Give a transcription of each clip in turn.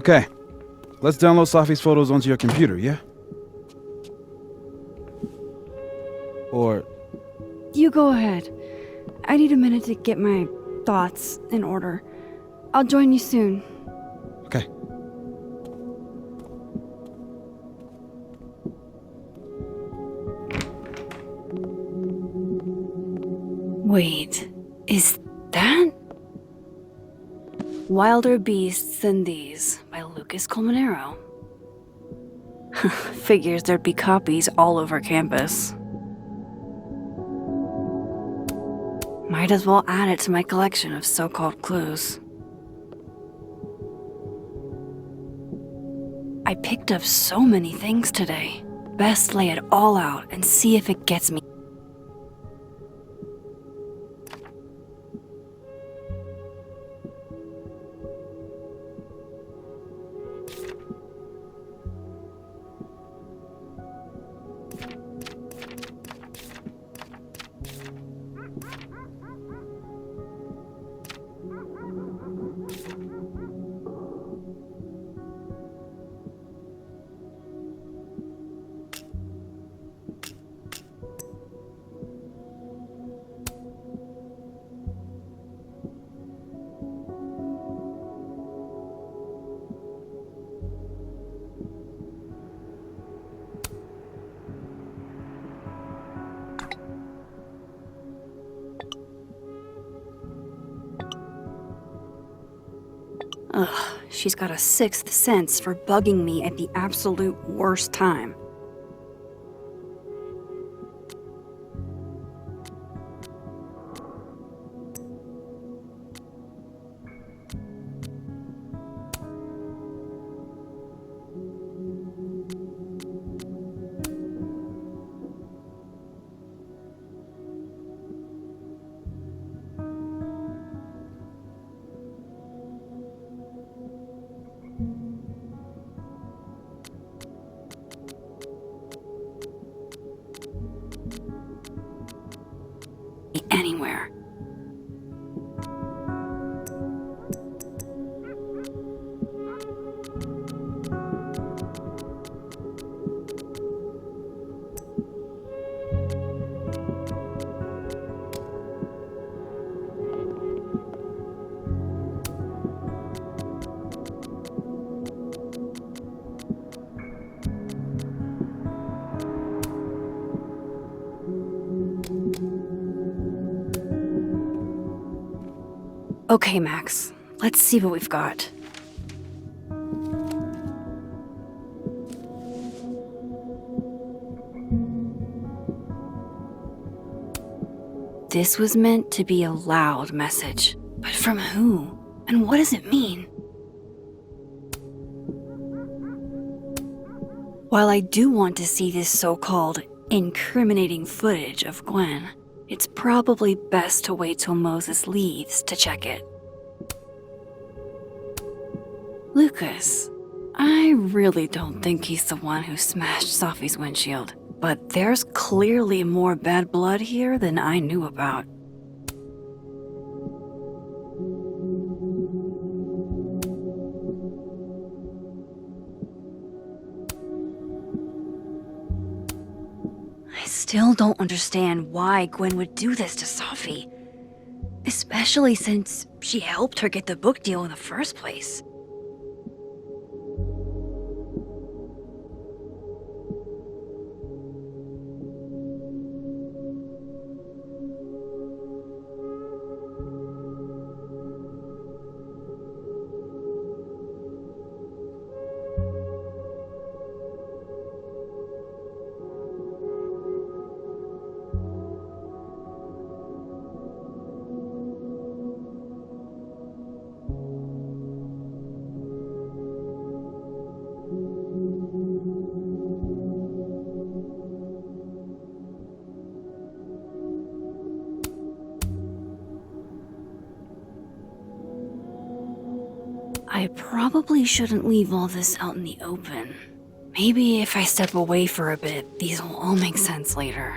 Okay, let's download Safi's photos onto your computer, yeah? Or... You go ahead. I need a minute to get my thoughts in order. I'll join you soon. Okay. Wait, is that? Wilder Beasts Than These by Lucas Colmenero. Figures there'd be copies all over campus. Might as well add it to my collection of so-called clues. I picked up so many things today. Best lay it all out and see if it gets me. Ugh, she's got a sixth sense for bugging me at the absolute worst time. Anywhere. Okay, Max. Let's see what we've got. This was meant to be a loud message. But from who? And what does it mean? While I do want to see this so-called incriminating footage of Gwen, it's probably best to wait till Moses leaves to check it. Lucas, I really don't think he's the one who smashed Safi's windshield, but there's clearly more bad blood here than I knew about. I still don't understand why Gwen would do this to Safi, especially since she helped her get the book deal in the first place. I probably shouldn't leave all this out in the open. Maybe if I step away for a bit, these will all make sense later.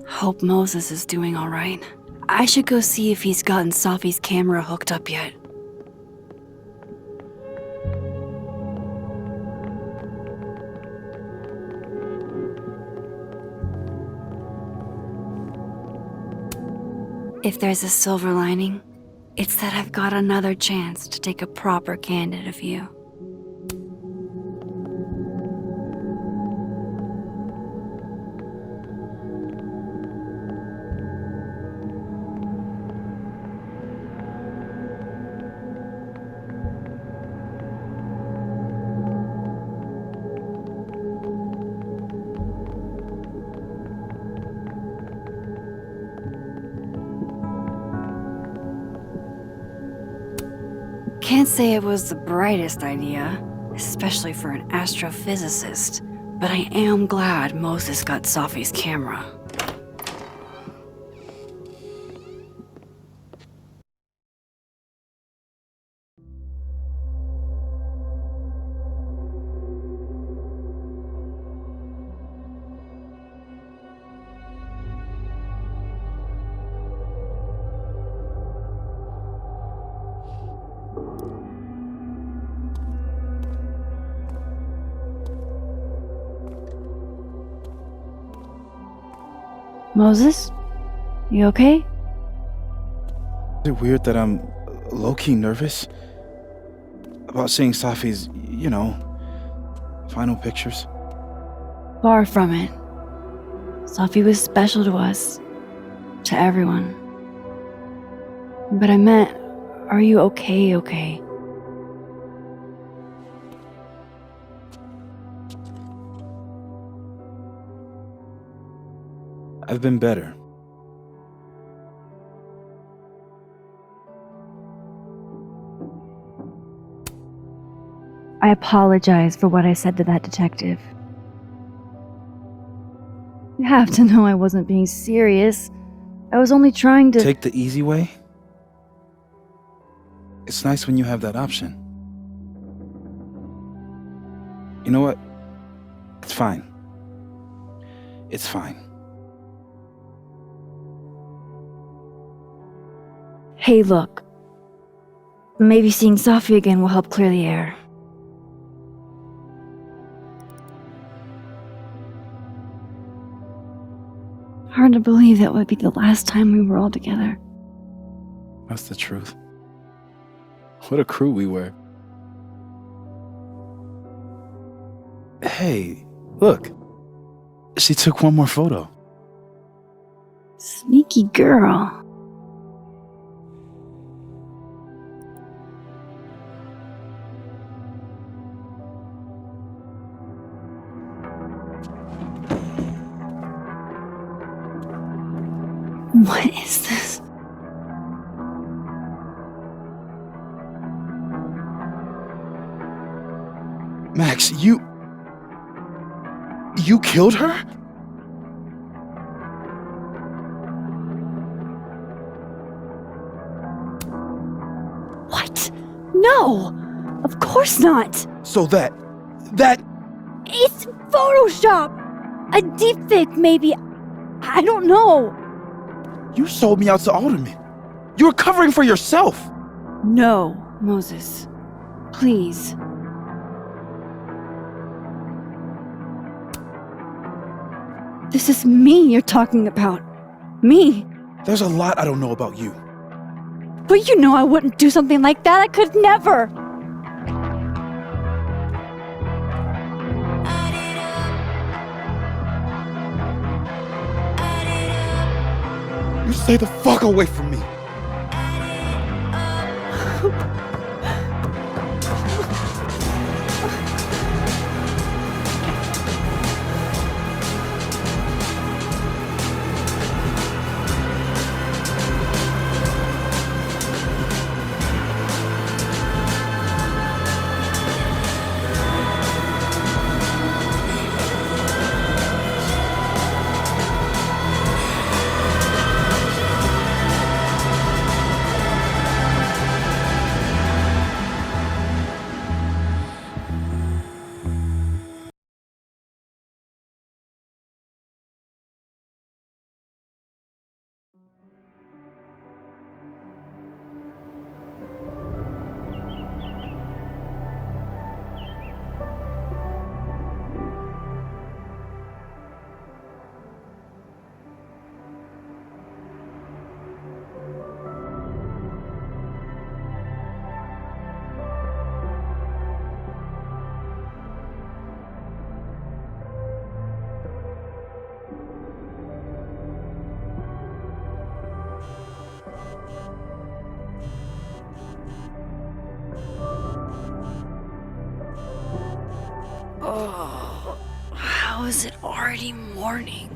Hope Moses is doing all right. I should go see if he's gotten Safi's camera hooked up yet. If there's a silver lining, it's that I've got another chance to take a proper candid view. Can't say it was the brightest idea, especially for an astrophysicist, but I am glad Moses got Safi's camera. Moses? You okay? Is it weird that I'm low-key nervous about seeing Safi's, final pictures? Far from it. Safi was special to us. To everyone. But I meant, are you okay? I've been better. I apologize for what I said to that detective. You have to know I wasn't being serious. I was only trying to— Take the easy way? It's nice when you have that option. You know what? It's fine. It's fine. Hey, look. Maybe seeing Safi again will help clear the air. Hard to believe that would be the last time we were all together. That's the truth. What a crew we were. Hey, look. She took one more photo. Sneaky girl. What is this? Max, you killed her? What? No! Of course not! So that... It's Photoshop! A deepfake, maybe. I don't know. You sold me out to Alderman. You were covering for yourself. No, Moses. Please. This is me you're talking about. Me. There's a lot I don't know about you. But you know I wouldn't do something like that. I could never. You stay the fuck away from me. How is it already morning?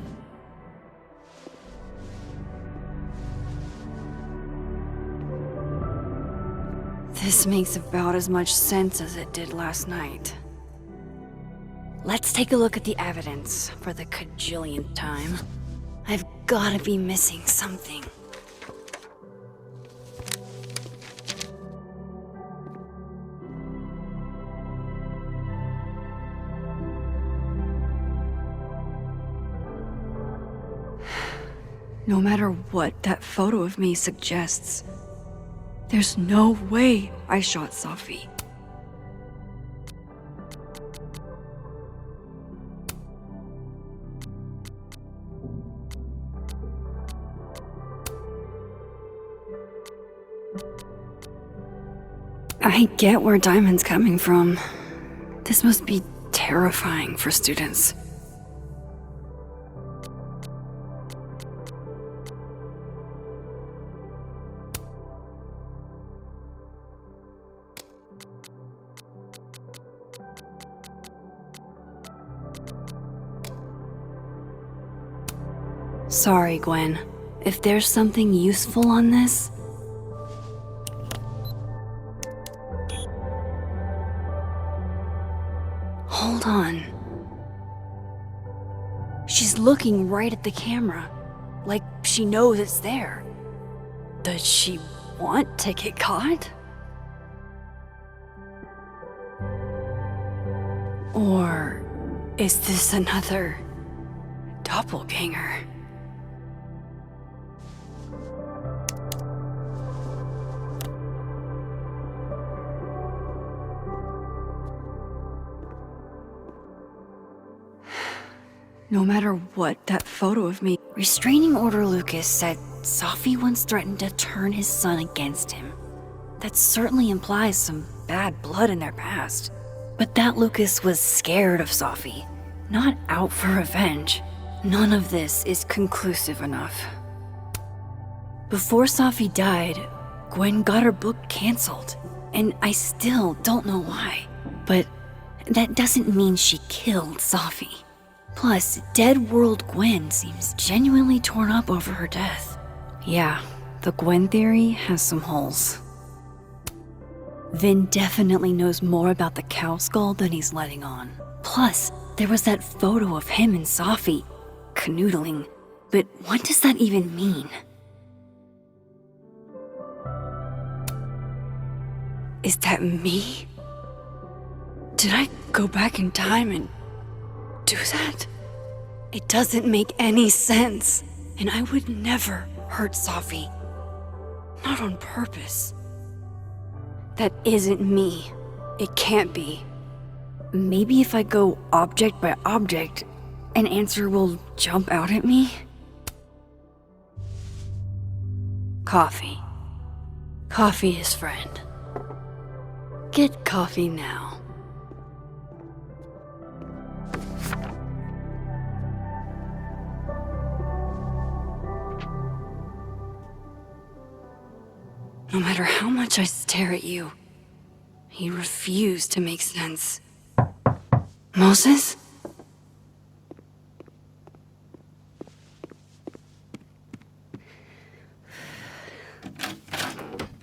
This makes about as much sense as it did last night. Let's take a look at the evidence for the cajillionth time. I've gotta be missing something. No matter what that photo of me suggests, there's no way I shot Safi. I get where Diamond's coming from. This must be terrifying for students. Sorry, Gwen. If there's something useful on this... Hold on. She's looking right at the camera, like she knows it's there. Does she want to get caught? Or is this another doppelganger? No matter what that photo of me... Restraining Order Lucas said Safi once threatened to turn his son against him. That certainly implies some bad blood in their past. But that Lucas was scared of Safi, not out for revenge. None of this is conclusive enough. Before Safi died, Gwen got her book canceled, and I still don't know why. But that doesn't mean she killed Safi. Plus, Dead World Gwen seems genuinely torn up over her death. Yeah, the Gwen theory has some holes. Vin definitely knows more about the cow skull than he's letting on. Plus, there was that photo of him and Safi canoodling. But what does that even mean? Is that me? Did I go back in time and do that? It doesn't make any sense. And I would never hurt Safi. Not on purpose. That isn't me. It can't be. Maybe if I go object by object, an answer will jump out at me? Coffee. Coffee is friend. Get coffee now. No matter how much I stare at you, you refuse to make sense. Moses?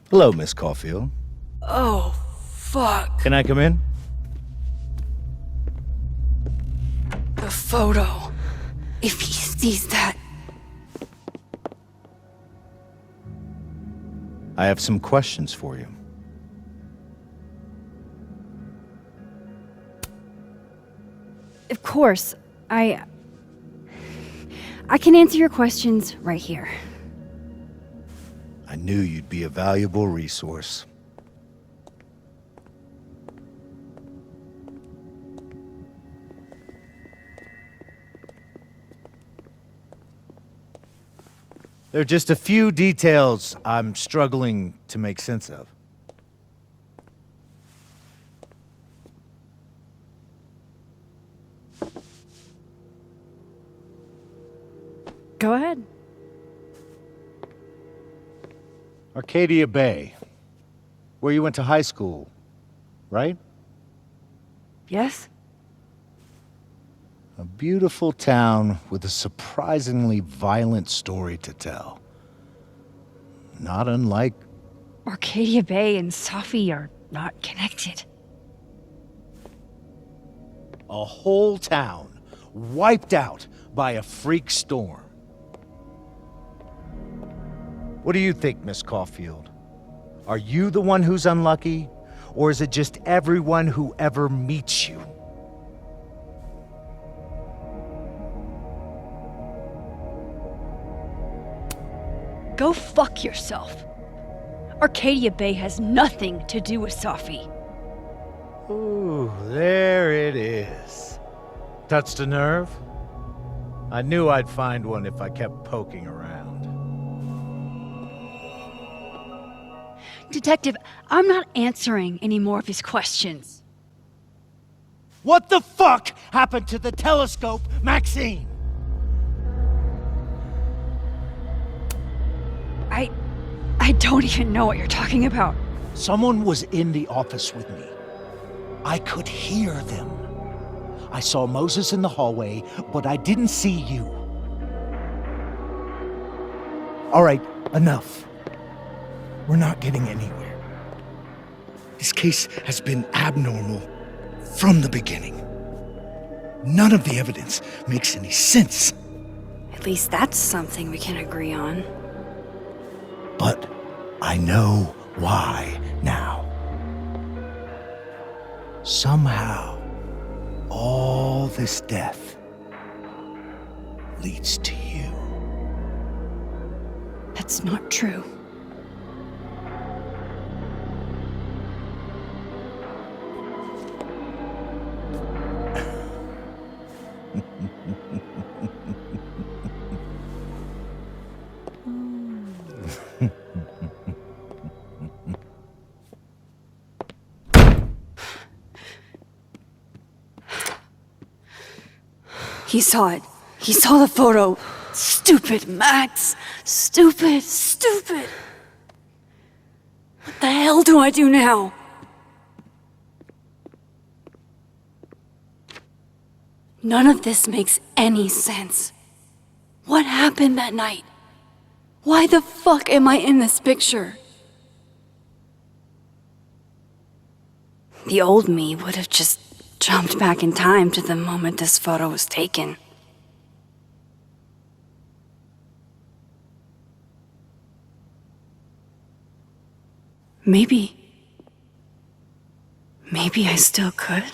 Hello, Miss Caulfield. Oh, fuck. Can I come in? The photo. If he sees that... I have some questions for you. Of course, I can answer your questions right here. I knew you'd be a valuable resource. There are just a few details I'm struggling to make sense of. Go ahead. Arcadia Bay, where you went to high school, right? Yes? A beautiful town with a surprisingly violent story to tell. Not unlike... Arcadia Bay and Safi are not connected. a whole town wiped out by a freak storm. What do you think, Miss Caulfield? Are you the one who's unlucky, or is it just everyone who ever meets you? Go fuck yourself. Arcadia Bay has nothing to do with Safi. Ooh, there it is. Touched a nerve? I knew I'd find one if I kept poking around. Detective, I'm not answering any more of his questions. What the fuck happened to the telescope, Maxine? I don't even know what you're talking about. Someone was in the office with me. I could hear them. I saw Moses in the hallway, but I didn't see you. All right, enough. We're not getting anywhere. This case has been abnormal from the beginning. None of the evidence makes any sense. At least that's something we can agree on. But I know why now. Somehow, all this death leads to you. That's not true. He saw it. He saw the photo. Stupid Max. Stupid, stupid. What the hell do I do now? None of this makes any sense. What happened that night? Why the fuck am I in this picture? The old me would have just jumped back in time to the moment this photo was taken. Maybe I still could.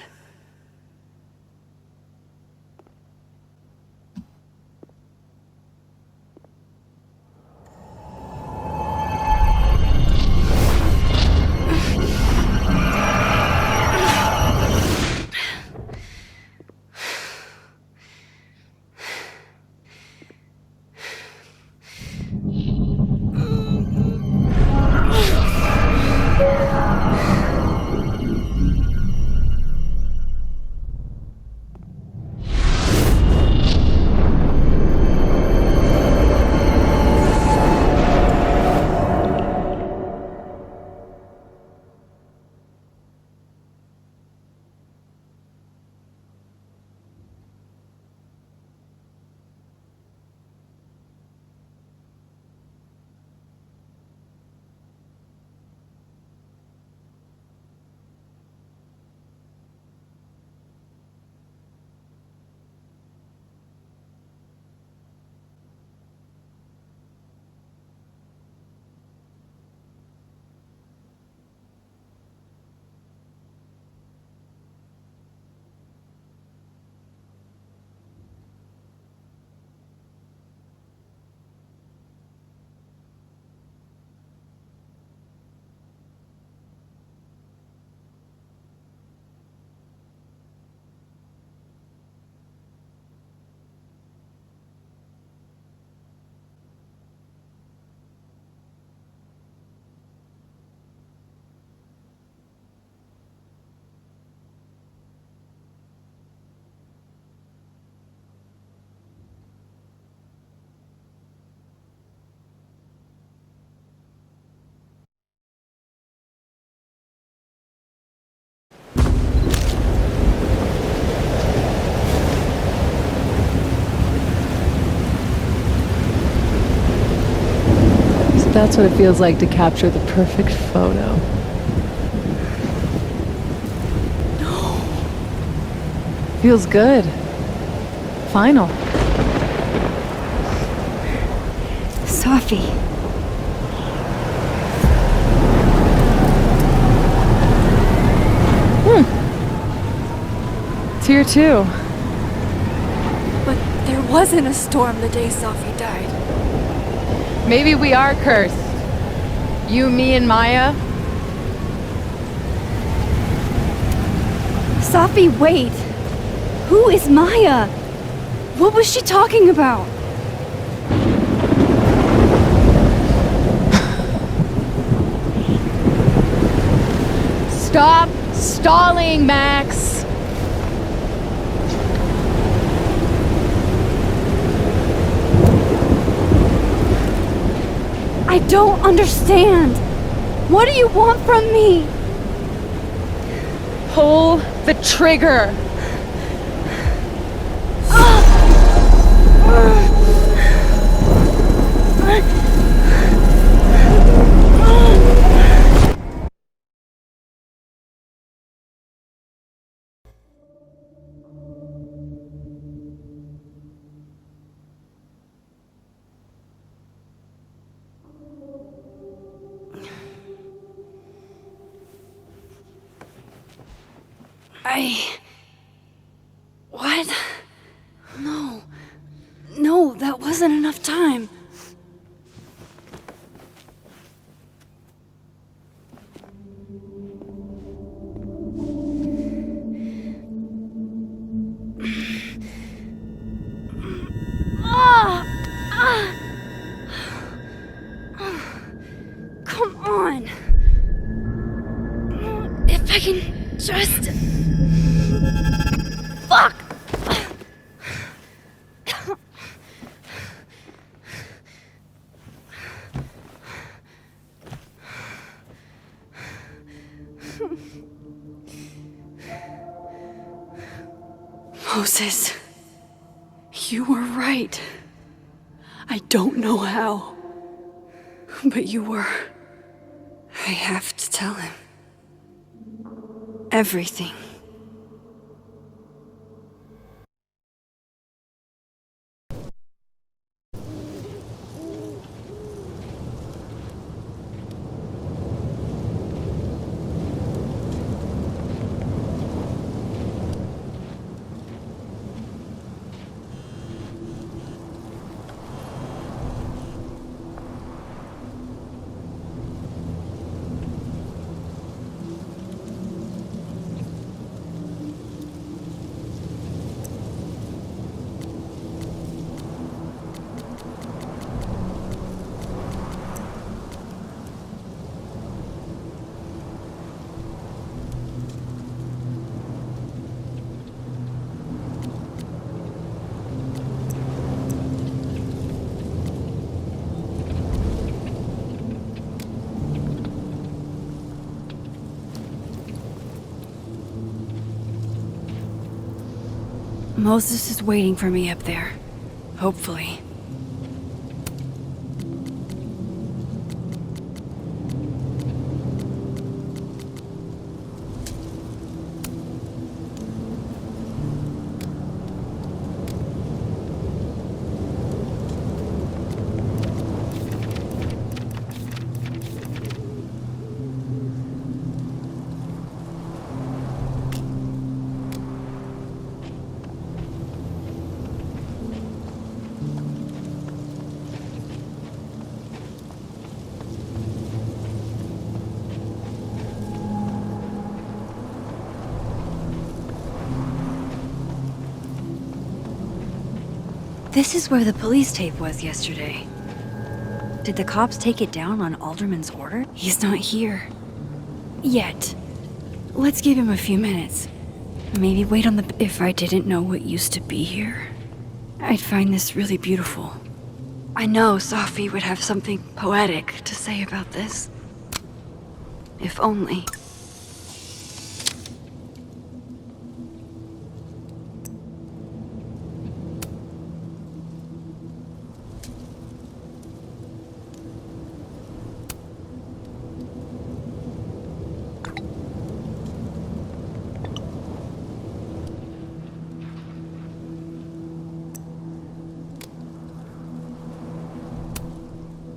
That's what it feels like to capture the perfect photo. No. Feels good. Final. Safi. It's here too. But there wasn't a storm the day Safi died. Maybe we are cursed. You, me, and Maya. Safi, wait! Who is Maya? What was she talking about? Stop stalling, Max! I don't understand. What do you want from me? Pull the trigger! What? No. No, that wasn't enough time. Come on. If I can just... Fuck! Moses, you were right. I don't know how, but you were. I have to tell him. Everything. Moses is waiting for me up there. Hopefully. This is where the police tape was yesterday. Did the cops take it down on Alderman's order? He's not here. Yet. Let's give him a few minutes. Maybe wait on the... If I didn't know what used to be here, I'd find this really beautiful. I know Safi would have something poetic to say about this. If only.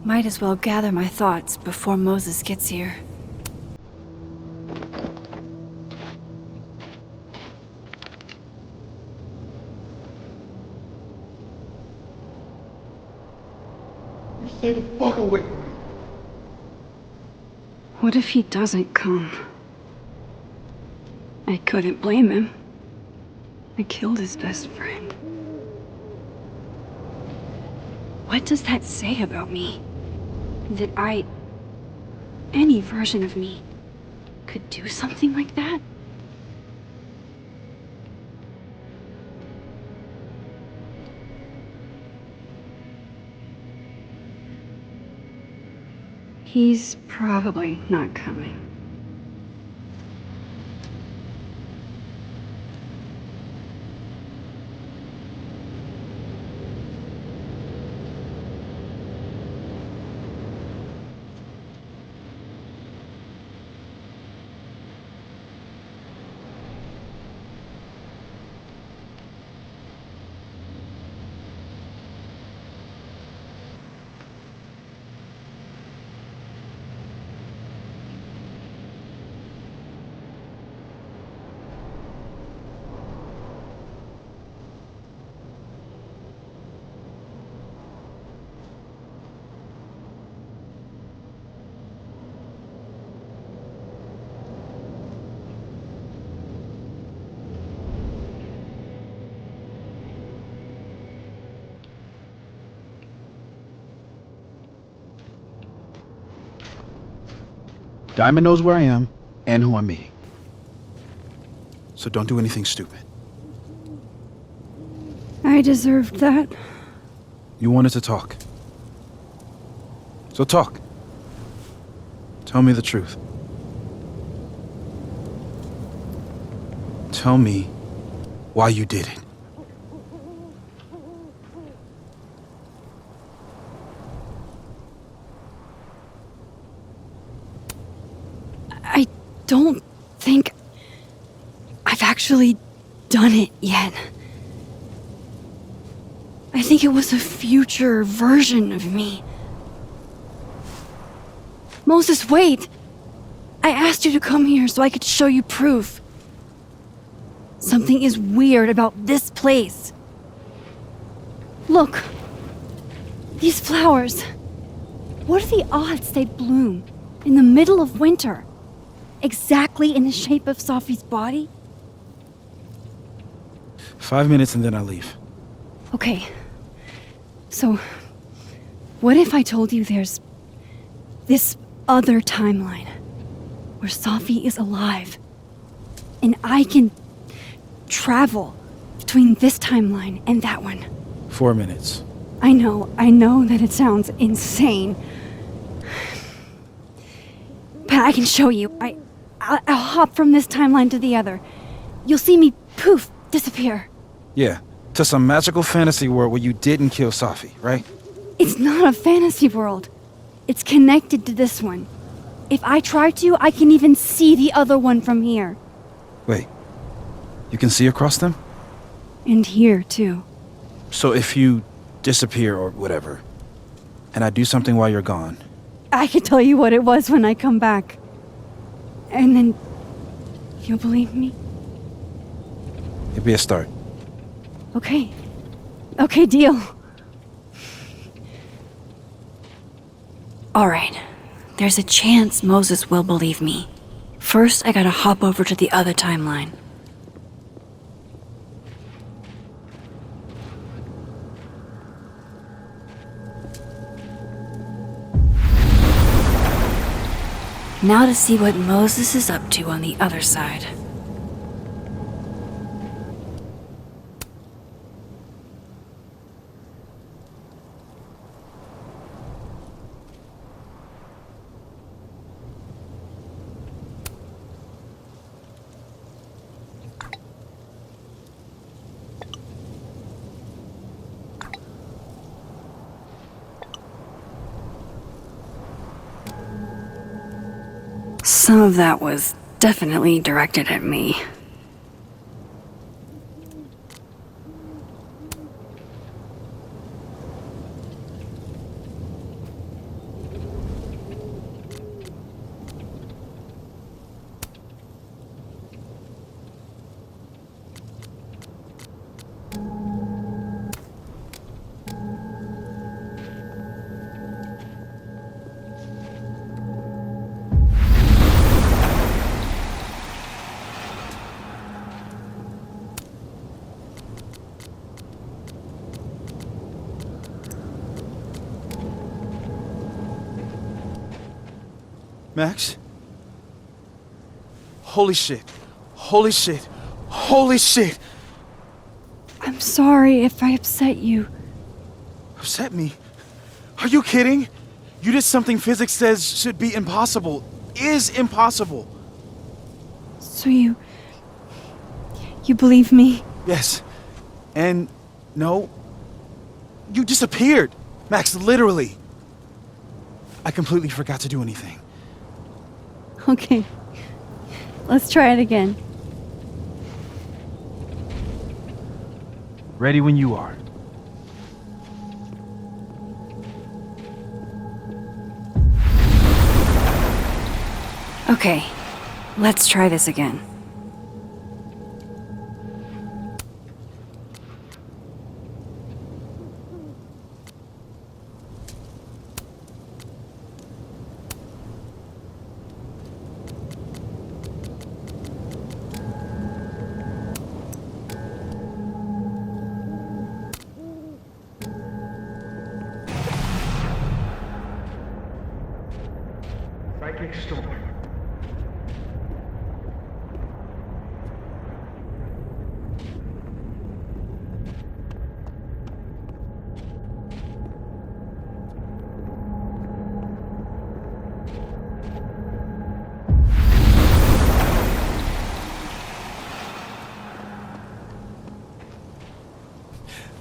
Might as well gather my thoughts before Moses gets here. Stay the fuck away from me. What if he doesn't come? I couldn't blame him. I killed his best friend. What does that say about me? That any version of me, could do something like that? He's probably not coming. Diamond knows where I am and who I'm meeting. So don't do anything stupid. I deserved that. You wanted to talk. So talk. Tell me the truth. Tell me why you did it. I don't think I've actually done it yet. I think it was a future version of me. Moses, wait! I asked you to come here so I could show you proof. Something is weird about this place. Look. These flowers. What are the odds they bloom in the middle of winter? Exactly in the shape of Safi's body? 5 minutes and then I leave. Okay. So, what if I told you there's this other timeline where Safi is alive and I can travel between this timeline and that one? 4 minutes. I know that it sounds insane. But I can show you. I'll hop from this timeline to the other. You'll see me, poof, disappear. Yeah, to some magical fantasy world where you didn't kill Safi, right? It's not a fantasy world. It's connected to this one. If I try to, I can even see the other one from here. Wait, you can see across them? And here, too. So if you disappear or whatever, and I do something while you're gone, I can tell you what it was when I come back. And then you'll believe me? it'd be a start. Okay. Okay, deal. All right. There's a chance Moses will believe me. First, I gotta hop over to the other timeline. Now to see what Moses is up to on the other side. Some of that was definitely directed at me. Max? Holy shit. Holy shit. Holy shit! I'm sorry if I upset you. Upset me? Are you kidding? You did something physics says should be impossible. Is impossible. So you believe me? Yes. And no. You disappeared. Max, literally. I completely forgot to do anything. Okay. Let's try it again. Ready when you are. Okay, let's try this again. Psychic storm.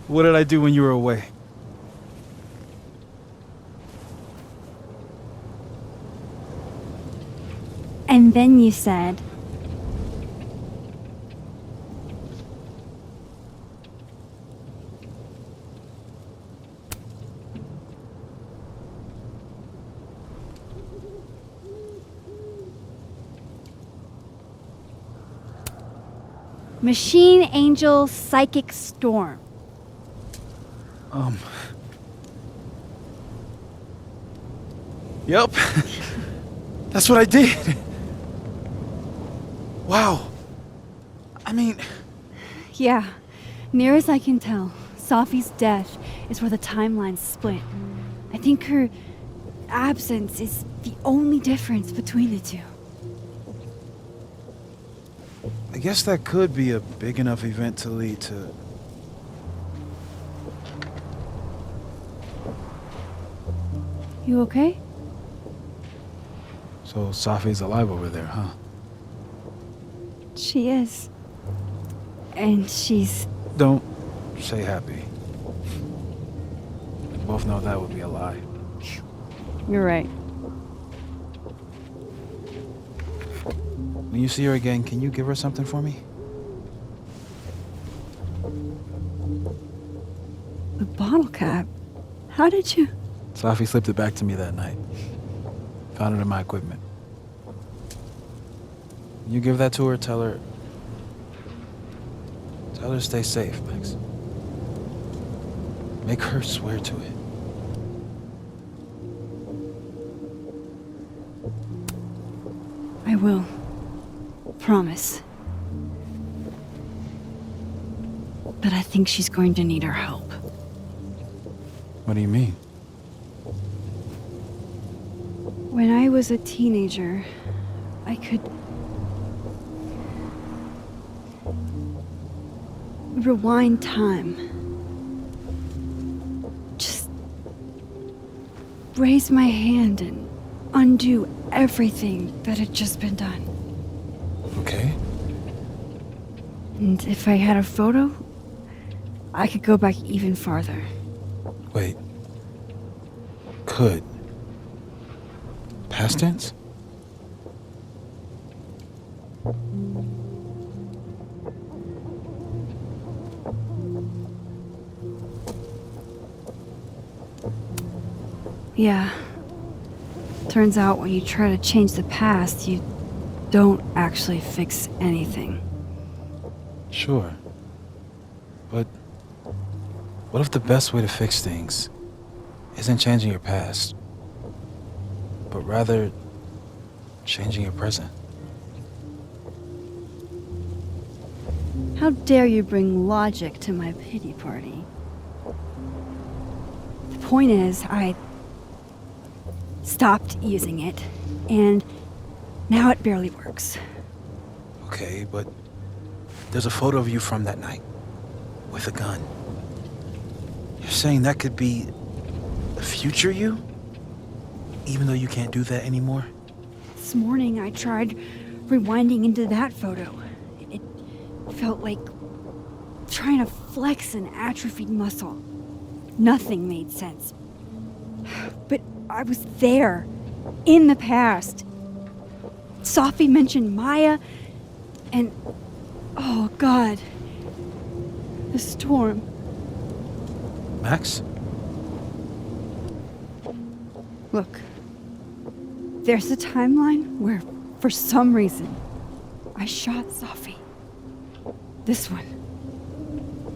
What did I do when you were away? And then you said, Machine Angel Psychic Storm. Yep. That's what I did. Wow. I mean, Yeah, near as I can tell, Safi's death is where the timelines split. I think her absence is the only difference between the two. I guess that could be a big enough event to lead to... You okay? So Safi's alive over there, huh? She is. And she's... Don't say happy. We both know that would be a lie. You're right. When you see her again, can you give her something for me? The bottle cap? How did you... Safi slipped it back to me that night. Found it in my equipment. You give that to her, tell her to stay safe, Max. Make her swear to it. I will. Promise. But I think she's going to need our help. What do you mean? When I was a teenager, I could rewind time. Just raise my hand and undo everything that had just been done. Okay. And if I had a photo, I could go back even farther. Wait. Could. Past tense? Yeah. Turns out when you try to change the past, you don't actually fix anything. Sure. But what if the best way to fix things isn't changing your past, but rather changing your present? How dare you bring logic to my pity party? The point is, stopped using it, and now it barely works. Okay, but there's a photo of you from that night with a gun. You're saying that could be the future you? Even though you can't do that anymore? This morning I tried rewinding into that photo. It felt like trying to flex an atrophied muscle. Nothing made sense. But I was there, in the past. Sophie mentioned Maya, and oh God, the storm. Max? Look, there's a timeline where, for some reason, I shot Sophie. This one.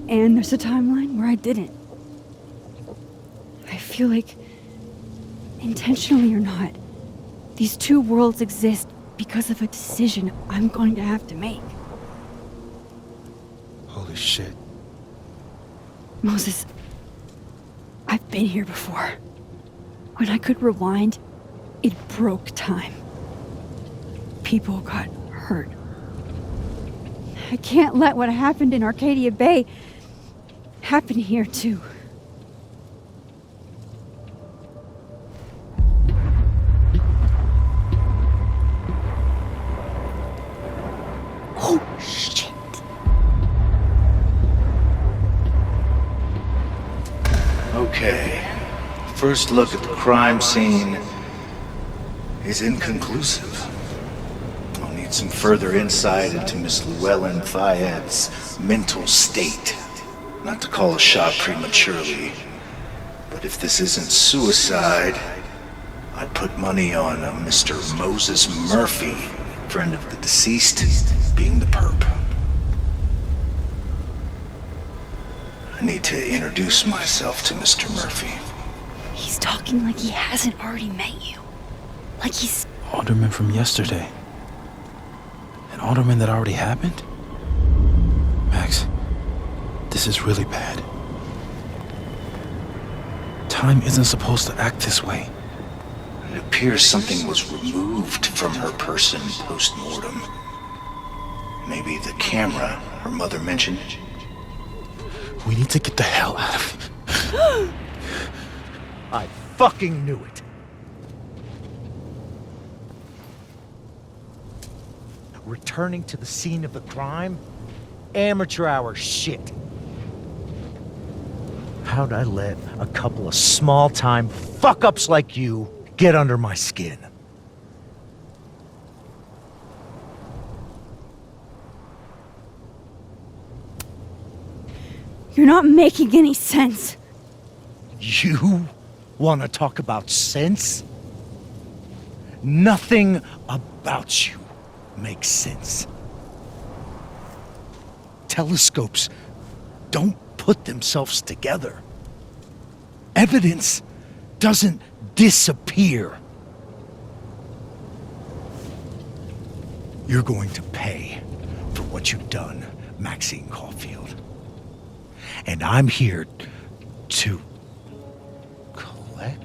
And there's a timeline where I didn't. I feel like, intentionally or not, these two worlds exist because of a decision I'm going to have to make. Holy shit. Moses, I've been here before. When I could rewind, it broke time. People got hurt. I can't let what happened in Arcadia Bay happen here too. Oh, shit. Okay. First look at the crime scene is inconclusive. I'll need some further insight into Miss Llewellyn Fayette's mental state. Not to call a shot prematurely, but if this isn't suicide, I'd put money on a Mr. Moses Murphy, friend of the deceased, being the perp. I need to introduce myself to Mr. Murphy. He's talking like he hasn't already met you. Like he's... Alderman from yesterday. An alderman that already happened? Max, this is really bad. Time isn't supposed to act this way. It appears something was removed from her person post-mortem. Maybe the camera her mother mentioned. We need to get the hell out of here. I fucking knew it. Returning to the scene of the crime? Amateur hour shit. How'd I let a couple of small-time fuck-ups like you get under my skin? You're not making any sense. You want to talk about sense? Nothing about you makes sense. Telescopes don't put themselves together. Evidence doesn't disappear. You're going to pay for what you've done, Maxine Caulfield. And I'm here to collect.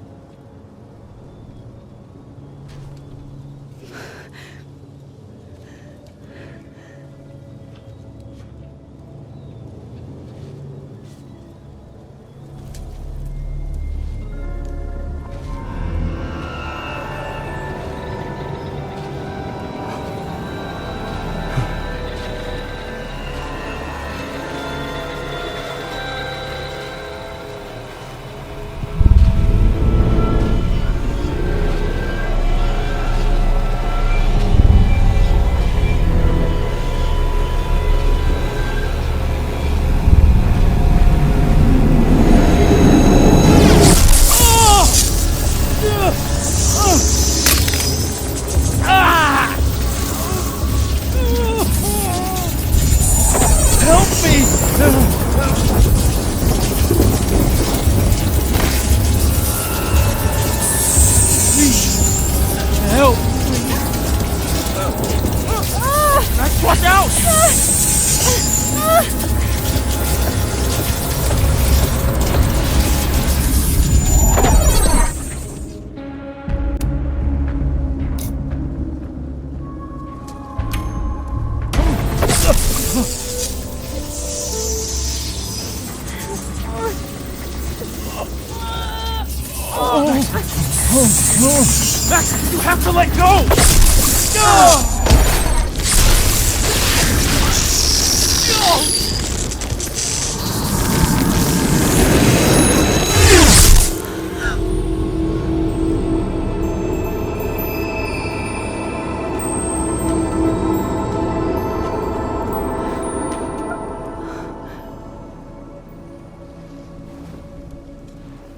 Max, you have to let go!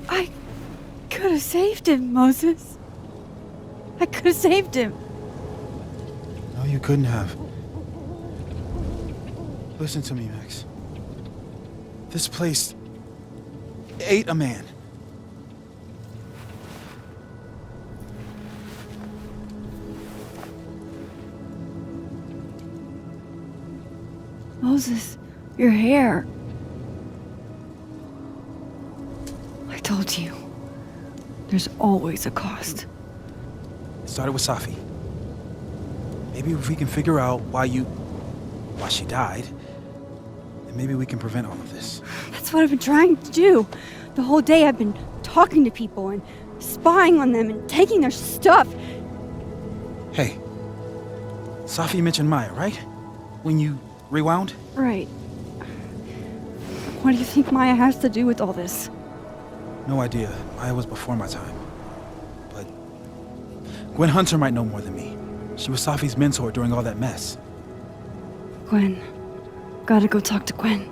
I could have saved him, Moses. I could have saved him. No, you couldn't have. Listen to me, Max. This place ate a man. Moses, your hair. I told you. There's always a cost. It started with Safi. Maybe if we can figure out why she died, then maybe we can prevent all of this. That's what I've been trying to do. The whole day I've been talking to people and spying on them and taking their stuff. Hey, Safi mentioned Maya, right? When you rewound? Right. What do you think Maya has to do with all this? No idea. Maya was before my time. But Gwen Hunter might know more than me. She was Safi's mentor during all that mess. Gwen. Gotta go talk to Gwen.